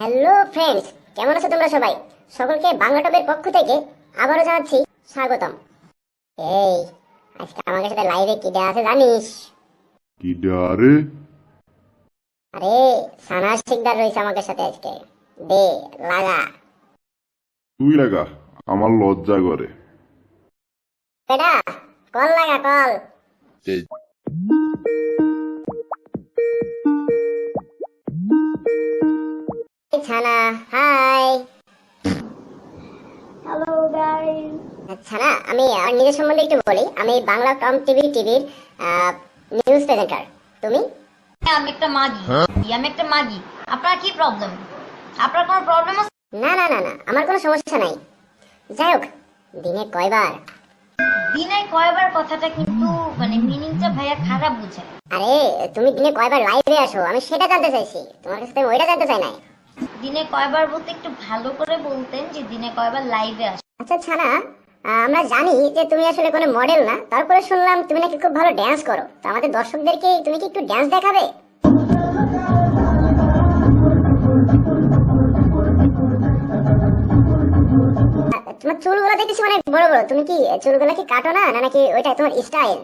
Hello friends, কেমন আছো তোমরা সবাই? সকলকে বাংলা টপের পক্ষ থেকে আবারও জানাচ্ছি স্বাগতম। এই আজকে আমাদের সাথে লাইভে কি দেয়া আছে জানিস? কি রে? আরে সানা শিকদার রয়েছে আমাদের সাথে আজকে। দে লাগা। তুই লাগা, আমার লজ্জা করে। বেটা কল লাগা, কল। এই ছানা হাই। Hello guys. ছানা, আমি আমার নিজের সম্বন্ধে একটু বলি। আমি বাংলা টম টিভির নিউজ প্রেজেন্টার। তুমি? আমি একটা মাগি। আমি একটা মাগি। আপনার কি প্রবলেম? আপনার কোনো প্রবলেম আছে? না না না না, আমার কোনো সমস্যা নাই। যাই হোক, দিনে কয়বার? দিনে কয়বার কথাটা কিন্তু মানে মিনিংটা ভাইয়া খারাপ বুঝায়। আরে তুমি দিনে কয়বার লাইভে আসো আমি সেটা জানতে চাইছি, তোমার কাছে আমি ওইটা জানতে চাই না। দিনে কয়বার বলতে একটু ভালো করে বলতেন যে দিনে কয়বার লাইভে আসেন। আচ্ছা ছানা, আমরা জানি যে তুমি আসলে কোনো মডেল না, তারপরে শুনলাম তুমি নাকি খুব ভালো ড্যান্স করো। তো আমাদের দর্শকদেরকে তুমি কি একটু ড্যান্স দেখাবে? তোমার চুলগুলো দেখেছি অনেক বড় বড়, তুমি কি চুলগুলো কি কাটো না নাকি ওইটা তোমার স্টাইল?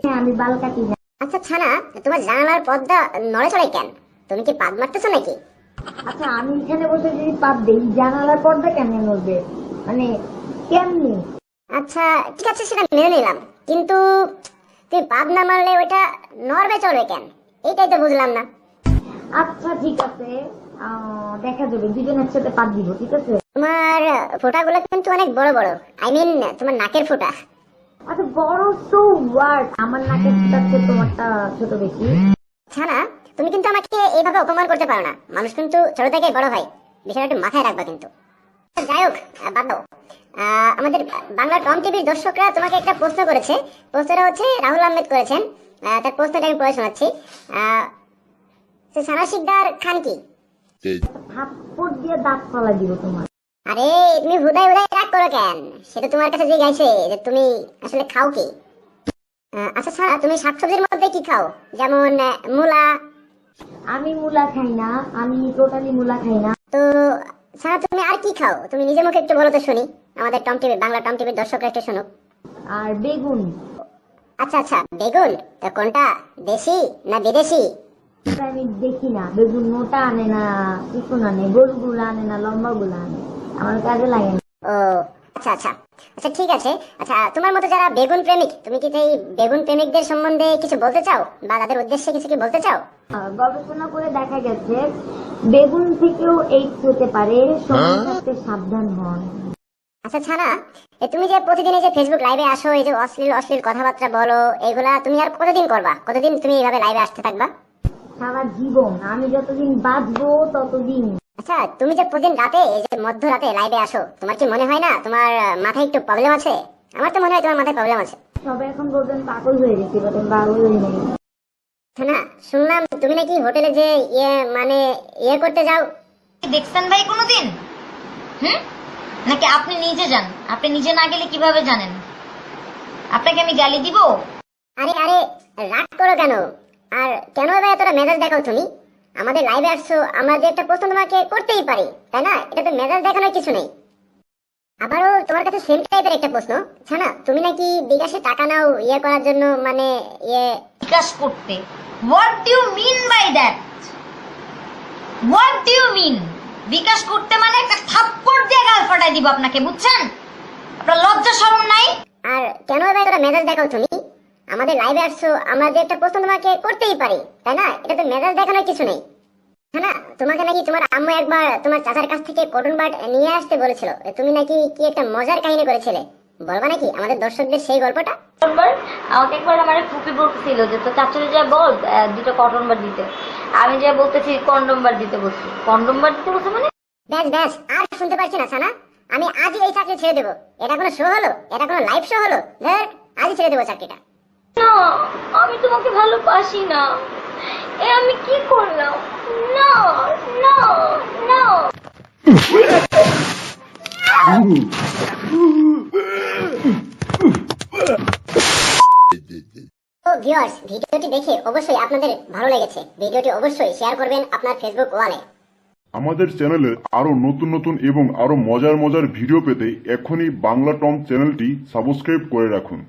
হ্যাঁ, আমি বাল কাটি না। আচ্ছা ছানা, তোমার জানালার পর্দা নড়ে চড়ে কেন? তুমি কি পাদ মারতেছো নাকি? আচ্ছা, আমি এখানে বসে যদি পাপ দেই, জানালার পর্দা কেমনে নড়বে? মানে কেমনি? আচ্ছা ঠিক আছে, সেটা মেনে নিলাম, কিন্তু তুই পাদ না মারলে ওইটা নড়বে চড়বে কেন? এইটাই তো বুঝলাম না। আচ্ছা ঠিক আছে, দেখা যাবে, দুজন একসাথে পাপ দিব, ঠিক আছে? তোমার ফোঁটাগুলো কিন্তু অনেক বড় বড়, আই মিন তোমার নাকের ফোঁটা। আচ্ছা বড় সো ওয়ার্ড, আমার নাকের ফুটাচ্ছে তোমারটা ছোট বেশি। ছানা, তুমি কিন্তু আমাকে এইভাবে অপমান করতে পারো না, মানুষ কিন্তু ছোট থেকে বড় হয়, বিষয়টা একটু মাথায় রাখবা কিন্তু। যাই হোক, বাদ দাও। আমাদের বাংলা টম টিভির দর্শকরা তোমাকে একটা প্রশ্ন করেছে। প্রশ্নটা হচ্ছে রাহুল আহমেদ করেছেন। তার প্রশ্নটা আমি পড়ে শোনাচ্ছি। সানা শিকদার খান কি? থাপ্পড় দিয়ে দাঁত ফালা দিব তোমার। আরে তুমি হুদাই হুদাই রাগ করো কেন? সেটা তোমার কাছে যে গাইছে যে তুমি আসলে খাও কি? আচ্ছা স্যার, তুমি শাকসবজির মধ্যে কি খাও? যেমন মূলা। আমি মূলা খাই না, আমি টোটালি মূলা খাই না। তো স্যার তুমি আর কি খাও? তুমি নিজের মুখে একটু বলো তো শুনি, আমাদের টম টিভি বাংলা টম টিভির দর্শকরা একটু শুনুক। আর বেগুন। আচ্ছা আচ্ছা, বেগুন। তো কোনটা, দেশি না বিদেশি? এটা আমি দেখি না, বেগুন মোটা আনে না, চিকন আনে, গোলগুলো আনে না, লম্বা গুলো আনে, আমার কাজে লাগে না। ও আচ্ছা আচ্ছা আচ্ছা, ঠিক আছে। আচ্ছা তোমার মতো যারা বেগুন প্রেমিক, তুমি কি এই বেগুন প্রেমিকদের সম্বন্ধে কিছু বলতে চাও বা তাদের উদ্দেশ্যে কিছু কি বলতে চাও? গবেষণা করে দেখা গেছে বেগুন থেকেও এইডস হতে পারে, সময় থাকতে সাবধান হন। আচ্ছা ছানা, তুমি যে প্রতিদিন এই যে ফেসবুক লাইভে আসো, এই যে অশ্লীল অশ্লীল কথাবার্তা বলো, এগুলা তুমি আর কতদিন করবা? কতদিন তুমি এইভাবে লাইভে আসতে থাকবা? সারা জীবন, আমি যতদিন বাঁচবো ততদিন। আচ্ছা তুমি যে প্রতিদিন রাতে এই যে মধ্যরাতে লাইভে আসো, তোমার কি মনে হয় না তোমার মাথায় একটু প্রবলেম আছে? আমার তো মনে হয় তোমার মাথায় প্রবলেম আছে। সবাই এখন বলবেন পাগল হয়ে গেছি, বলবেন পাগল হয়ে নেই। না, শুনলাম তুমি নাকি হোটেলে যে মানে করতে যাও। দেখছেন ভাই কোনোদিন? নাকি আপনি নিজে যান? আপনি নিজে না গেলে কিভাবে জানেন? আপনাকে আমি গালি দিব? আরে আরে, রাগ করো কেন? আর কেন ভাই এতটা মেজাজ দেখাও তুমি? আমাদের লাইভে আসছো, আমরা যে একটা প্রশ্ন তোমাকে করতেই পারি, তাই না? এটা তো মেজাজ দেখানোর কিছু নেই। আবারও তোমার কাছে সেম টাইপের একটা প্রশ্ন। ছানা, তুমি নাকি বিকাশে টাকা নাও করার জন্য, মানে বিকাশ করতে? What do you mean by that? What do you mean? বিকাশ করতে মানে একটা থাপ্পড় দিয়ে গাল ফাটাই দিব আপনাকে, বুঝছেন? আপনার লজ্জা শরম নাই? আর কেন ভাই এতটা মেজাজ দেখাও তুমি? আমাদের লাইভে আসছো, আমরা যে একটা প্রশ্ন তোমাকে করতেই পারি, তাই না? এটা তো মেজাজ দেখানোর কিছু নেই। না, তোমাকে নাকি তোমার আম্মু একবার তোমার চাচার কাছ থেকে কটন বাট নিয়ে আসতে বলেছিল, তুমি নাকি কি একটা মজার কাহিনী করেছিলে, বলবা নাকি আমাদের দর্শকদের সেই গল্পটা? আমাকে একবার আমার ফুপি বলতেছিল যে তো চাচুরে যা বল দুটো কটন বার দিতে। আমি যা বলতেছি কন্ডম বার দিতে বলছি। কন্ডম বার দিতে বলছে মানে? ব্যাস ব্যাস, আর শুনতে পারছি না ছানা। আমি আজই এই চাকরি ছেড়ে দেবো। এটা কোনো শো হলো? এটা কোনো লাইভ শো হলো? ধর, আজই ছেড়ে দেবো চাকরিটা। না, আমি তোমাকে ভালোবাসি না। আমি কি করলাম? না না না। তো ভিউয়ার্স, ভিডিওটি দেখে অবশ্যই আপনাদের ভালো লেগেছে। ভিডিওটি অবশ্যই শেয়ার করবেন আপনার ফেসবুক ওয়ালে। আমাদের চ্যানেলে আরো নতুন নতুন এবং আরো মজার মজার ভিডিও পেতে এখনই বাংলা টম চ্যানেলটি সাবস্ক্রাইব করে রাখুন।